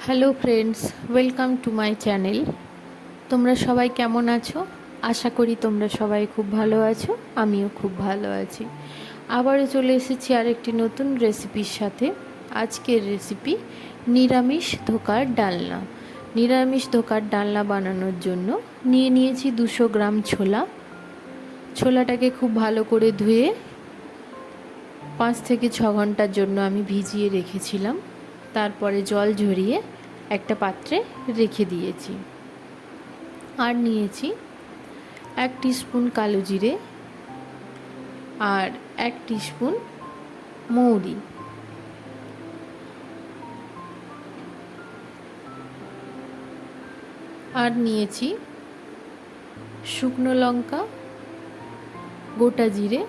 Hello friends, welcome to my channel. তোমরা সবাই কেমন আছো? আশা করি তোমরা সবাই খুব ভালো আছো, আমিও খুব ভালো আছি। আবারও চলে এসেছি আরেকটি নতুন রেসিপির সাথে। আজকের রেসিপি নিরামিষ ধোকার ডালনা। নিরামিষ ধোকার ডালনা বানানোর জন্য নিয়েছি 200 গ্রাম ছোলা। ছোলাটাকে খুব ভালো করে ধুয়ে 5 থেকে 6 ঘন্টার জন্য আমি ভিজিয়ে রেখেছিলাম। তারপরে জল ঝরিয়ে একটা পাত্রে রেখে দিয়েছি। আর নিয়েছি 1 টিস্পুন কালো জিরে আর 1 টিস্পুন মৌরি। আর নিয়েছি শুকনো লঙ্কা, গোটা জিরে,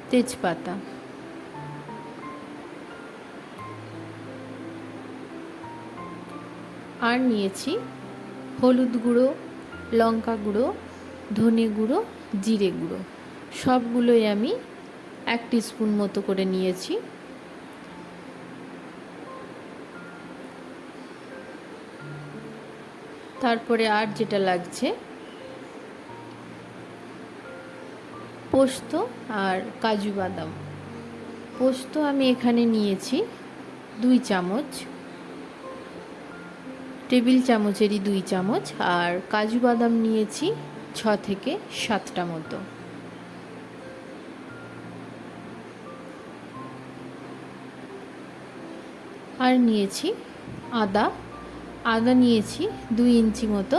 তেজপাতা। আর নিয়েছি হলুদ গুঁড়ো, লঙ্কা গুঁড়ো, ধনে গুঁড়ো, জিরে গুঁড়ো। সবগুলোই আমি 1 টিস্পুন মতো করে নিয়েছি। তারপরে আর যেটা লাগছে পোস্ত আর কাজু বাদাম। পোস্ত আমি এখানে নিয়েছি 2 চামচ, টেবিল চামচেরই 2 চামচ। আর কাজু বাদাম নিয়েছি 6 থেকে 7টা মতো। আর নিয়েছি আদা নিয়েছি 2 ইঞ্চি মতো।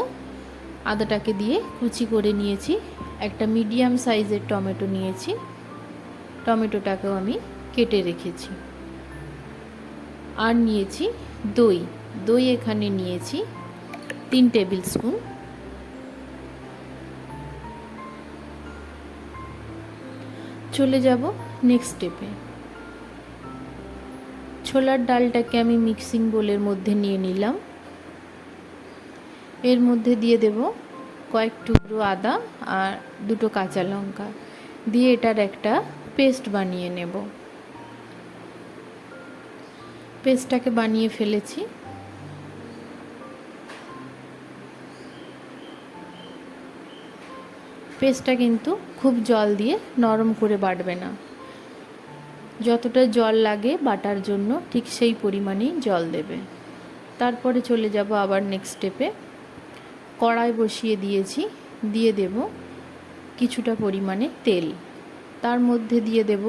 আদাটাকে দিয়ে কুচি করে নিয়েছি। একটা মিডিয়াম সাইজের টমেটো নিয়েছি, টমেটোটাকেও আমি কেটে রেখেছি। আর নিয়েছি দই এখানে নিয়েছি 3 টেবিল স্পুন। চলে যাব নেক্সট স্টেপে। ছোলার ডালটাকে আমি মিক্সিং বোলের মধ্যে নিয়ে নিলাম। এর মধ্যে দিয়ে দেব কয়েক টুকরো আদা আর 2টো কাঁচা লঙ্কা দিয়ে এটার একটা পেস্ট বানিয়ে নেব। পেস্টটাকে বানিয়ে ফেলেছি। পেস্টটা কিন্তু খুব জল দিয়ে নরম করে বাটবে না, যতটা জল লাগে বাটার জন্য ঠিক সেই পরিমাণেই জল দেবে। তারপরে চলে যাব আবার নেক্সট স্টেপে। কড়াই বসিয়ে দিয়েছি, দিয়ে দেব কিছুটা পরিমাণে তেল। তার মধ্যে দিয়ে দেব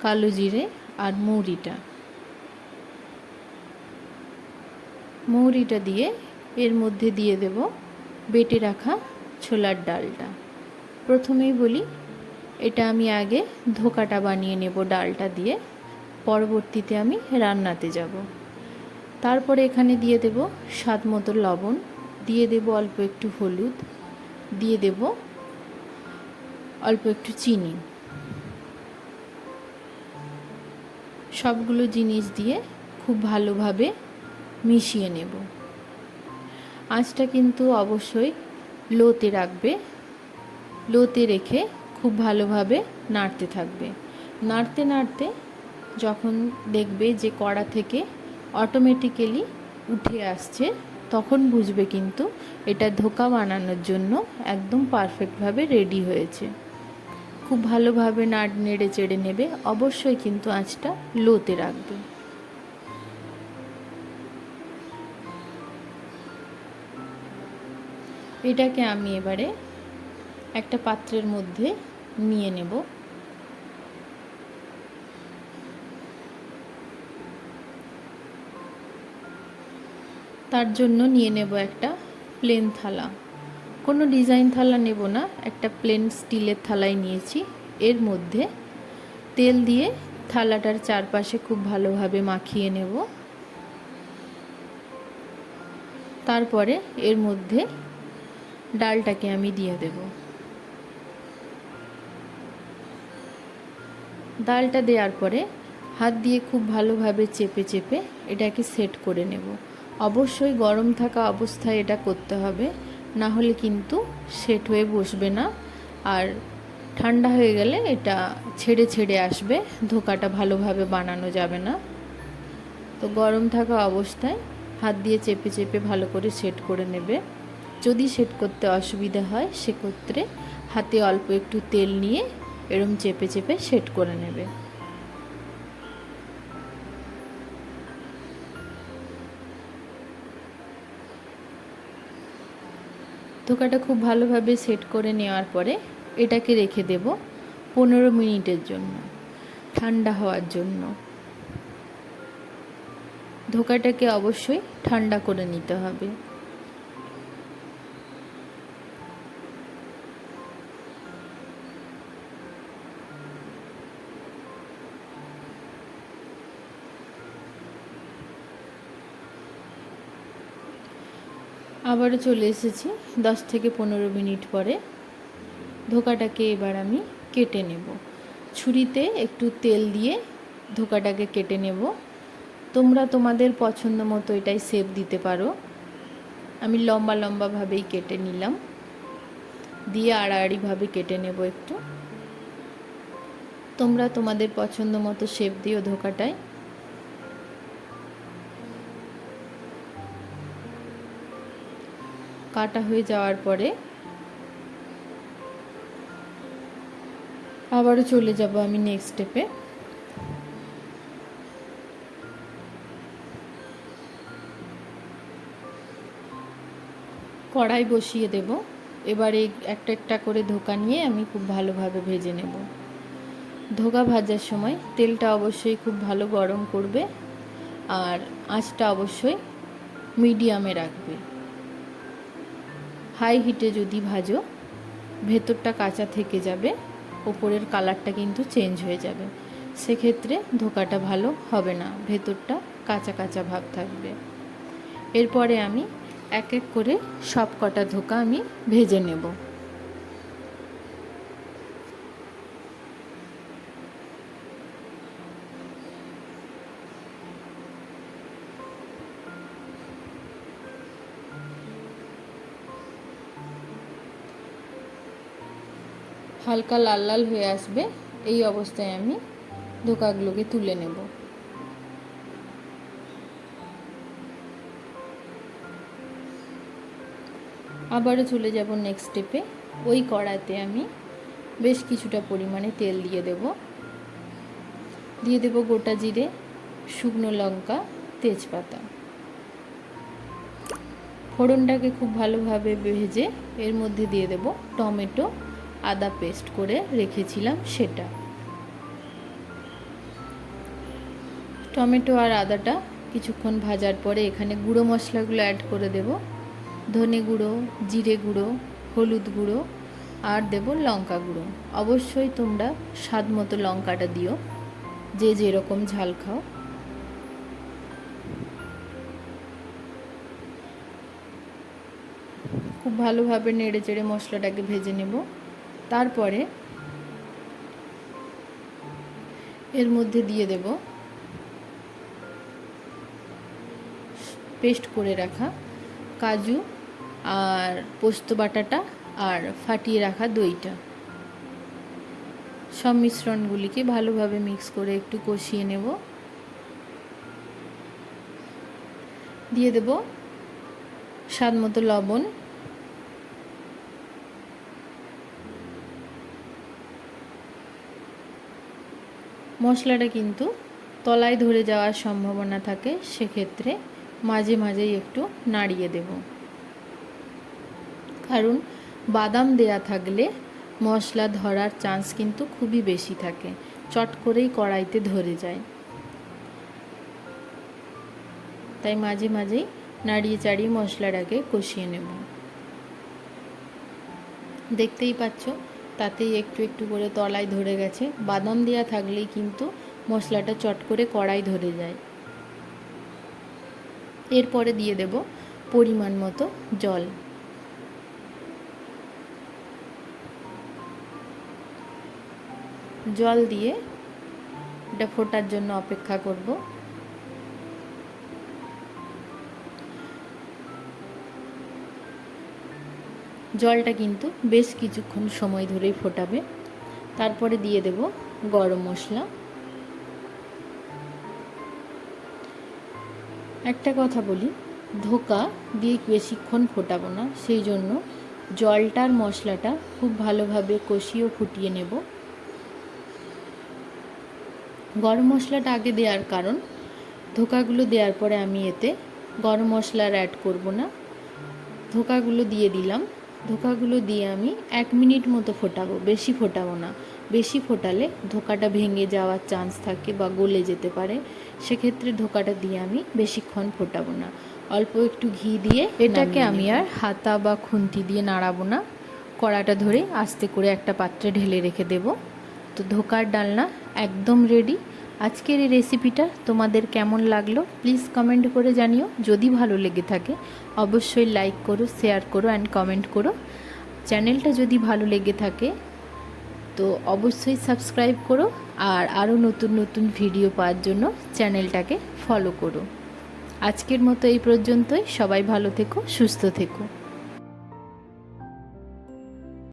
কালো জিরে আর মৌরিটা দিয়ে এর মধ্যে দিয়ে দেব বেটে রাখা ছোলার ডালটা। প্রথমেই বলি, এটা আমি আগে ধোকাটা বানিয়ে নেব ডালটা দিয়ে, পরবর্তীতে আমি রান্নাতে যাব। তারপরে এখানে দিয়ে দেব স্বাদ মতো লবণ, দিয়ে দেব অল্প একটু হলুদ, দিয়ে দেব অল্প একটু চিনি। সবগুলো জিনিস দিয়ে খুব ভালোভাবে মিশিয়ে নেব। আঁচটা কিন্তু অবশ্যই লোতে রাখবে। লোতে রেখে খুব ভালোভাবে নাড়তে থাকবে। নাড়তে নাড়তে যখন দেখবে যে কড়া থেকে অটোমেটিক্যালি উঠে আসছে, তখন বুঝবে কিন্তু এটা ধোকা বানানোর জন্য একদম পারফেক্টভাবে রেডি হয়েছে। খুব ভালোভাবে নেড়ে চেড়ে নেবে। অবশ্যই কিন্তু আঁচটা লোতে রাখবে। এটাকে আমি এবারে একটা পাত্রের মধ্যে নিয়ে নেব। তার জন্য নিয়ে নেব একটা প্লেন থালা। কোনো ডিজাইন থালা নেব না, একটা প্লেন স্টিলের থালাই নিয়েছি। এর মধ্যে তেল দিয়ে থালাটার চারপাশে খুব ভালোভাবে মাখিয়ে নেব। তারপরে এর মধ্যে ডালটাকে আমি দিয়ে দেব। ডালটা দেওয়ার পরে হাত দিয়ে খুব ভালোভাবে চেপে চেপে এটাকে সেট করে নেব। অবশ্যই গরম থাকা অবস্থায় এটা করতে হবে, না হলে কিন্তু সেট হয়ে বসবে না। আর ঠান্ডা হয়ে গেলে এটা ছেড়ে ছেড়ে আসবে, ধোকাটা ভালোভাবে বানানো যাবে না। তো গরম থাকা অবস্থায় হাত দিয়ে চেপে চেপে ভালো করে সেট করে নেবে। যদি সেট করতে অসুবিধা হয় সেক্ষেত্রে হাতে অল্প একটু তেল নিয়ে এরম চেপে চেপে সেট করে নেবে। ধোকাটা খুব ভালোভাবে সেট করে নেওয়ার পরে এটাকে রেখে দেব 15 মিনিটের জন্য ঠান্ডা হওয়ার জন্য। ধোকাটাকে অবশ্যই ঠান্ডা করে নিতে হবে। আবারও চলে এসেছি 10 থেকে 15 মিনিট পরে। ধোকাটাকে এবার আমি কেটে নেব। ছুরিতে একটু তেল দিয়ে ধোকাটাকে কেটে নেব। তোমরা তোমাদের পছন্দ মতো এটাই শেপ দিতে পারো। আমি লম্বা লম্বাভাবেই কেটে নিলাম, দিয়ে আড়াআড়িভাবে কেটে নেব একটু। তোমরা তোমাদের পছন্দ মতো শেপ দিও ধোকাটায়। কাটা হয়ে যাওয়ার পরে আবারও চলে যাব আমি নেক্সট স্টেপে। কড়াই বসিয়ে দেব। এবারে একটা একটা করে ধোকা নিয়ে আমি খুব ভালোভাবে ভেজে নেব। ধোকা ভাজার সময় তেলটা অবশ্যই খুব ভালো গরম করবে আর আঁচটা অবশ্যই মিডিয়ামে রাখবে। হাই হিটে যদি ভাজো ভেতরটা কাঁচা থেকে যাবে, ওপরের কালারটা কিন্তু চেঞ্জ হয়ে যাবে। সেক্ষেত্রে ধোকাটা ভালো হবে না, ভেতরটা কাঁচা কাঁচা ভাব থাকবে। এরপরে আমি এক এক করে সব কটা ধোকা আমি ভেজে নেব। হালকা লাল লাল হয়ে আসবে, এই অবস্থায় আমি ধোকাগুলোকে তুলে নেব। আবারও চলে যাব নেক্সট স্টেপে। ওই কড়াতে আমি বেশ কিছুটা পরিমাণে তেল দিয়ে দেব গোটা জিরে, শুকনো লঙ্কা, তেজপাতা। ফোড়নটাকে খুব ভালোভাবে ভেজে এর মধ্যে দিয়ে দেব টমেটো, আদা পেস্ট করে রেখেছিলাম সেটা। টমেটো আর আদাটা কিছুক্ষণ ভাজার পরে এখানে গুঁড়ো মশলাগুলো অ্যাড করে দেব। ধনে গুঁড়ো, জিরে গুঁড়ো, হলুদ গুঁড়ো আর দেব লঙ্কা গুঁড়ো। অবশ্যই তোমরা স্বাদ মতো লঙ্কাটা দিও, যে যেরকম ঝাল খাও। খুব ভালোভাবে নেড়ে চেড়ে মশলাটাকে ভেজে নেব। তারপরে এর মধ্যে দিয়ে দেব পেস্ট করে রাখা কাজু আর পোস্ত বাটাটা আর ফাটিয়ে রাখা দইটা। সব মিশ্রণগুলিকে ভালোভাবে মিক্স করে একটু কষিয়ে নেব। দিয়ে দেব স্বাদ মতো লবণ, মশলাটা কিন্তু তলায় ধরে যাওয়ার সম্ভাবনা থাকে, সেক্ষেত্রে মাঝে মাঝেই একটু নাড়িয়ে দেব। কারণ বাদাম দেয়া থাকলে মশলা ধরার চান্স কিন্তু খুবই বেশি থাকে, চট করেই কড়াইতে ধরে যায়। তাই মাঝে মাঝেই নাড়িয়ে চাড়িয়ে মশলাটাকে কষিয়ে নেব। দেখতেই পাচ্ছ তাতেই একটু একটু করে তলায় ধরে গেছে। বাদাম দেওয়া থাকলেই কিন্তু মশলাটা চট করে কড়াই ধরে যায়। এরপরে দিয়ে দেব পরিমাণ মতো জল। জল দিয়ে এটা ফোটার জন্য অপেক্ষা করব। জলটা কিন্তু বেশ কিছুক্ষণ সময় ধরেই ফোটাবে। তারপরে দিয়ে দেব গরম মশলা। একটা কথা বলি, ধোকা দিয়ে বেশিক্ষণ ফোটাবো না, সেই জন্য জলটার মশলাটা খুব ভালোভাবে কষিয়ে ফুটিয়ে নেব। গরম মশলাটা আগে দেওয়ার কারণ, ধোকাগুলো দেওয়ার পরে আমি এতে গরম মশলা আর অ্যাড করব না। ধোকাগুলো দিয়ে দিলাম। ধোকাগুলো দিয়ে আমি 1 মিনিট মতো ফোটাবো, বেশি ফোটাবো না। বেশি ফোটালে ধোকাটা ভেঙে যাওয়ার চান্স থাকে বা গলে যেতে পারে, সেক্ষেত্রে ধোকাটা দিয়ে আমি বেশিক্ষণ ফোটাবো না। অল্প একটু ঘি দিয়ে এটাকে আমি আর হাতা বা খুন্তি দিয়ে নাড়াবো না, কড়াটা ধরে আস্তে করে একটা পাত্রে ঢেলে রেখে দেব। তো ধোকার ডালনা একদম রেডি। আজকের এই রেসিপিটা তোমাদের কেমন লাগলো প্লিজ কমেন্ট করে জানিও। যদি ভালো লেগে থাকে অবশ্যই লাইক করো, শেয়ার করো অ্যান্ড কমেন্ট করো। চ্যানেলটা যদি ভালো লেগে থাকে তো অবশ্যই সাবস্ক্রাইব করো, আর আরও নতুন নতুন ভিডিও পাওয়ার জন্য চ্যানেলটাকে ফলো করো। আজকের মতো এই পর্যন্তই। সবাই ভালো থেকো, সুস্থ থেকো।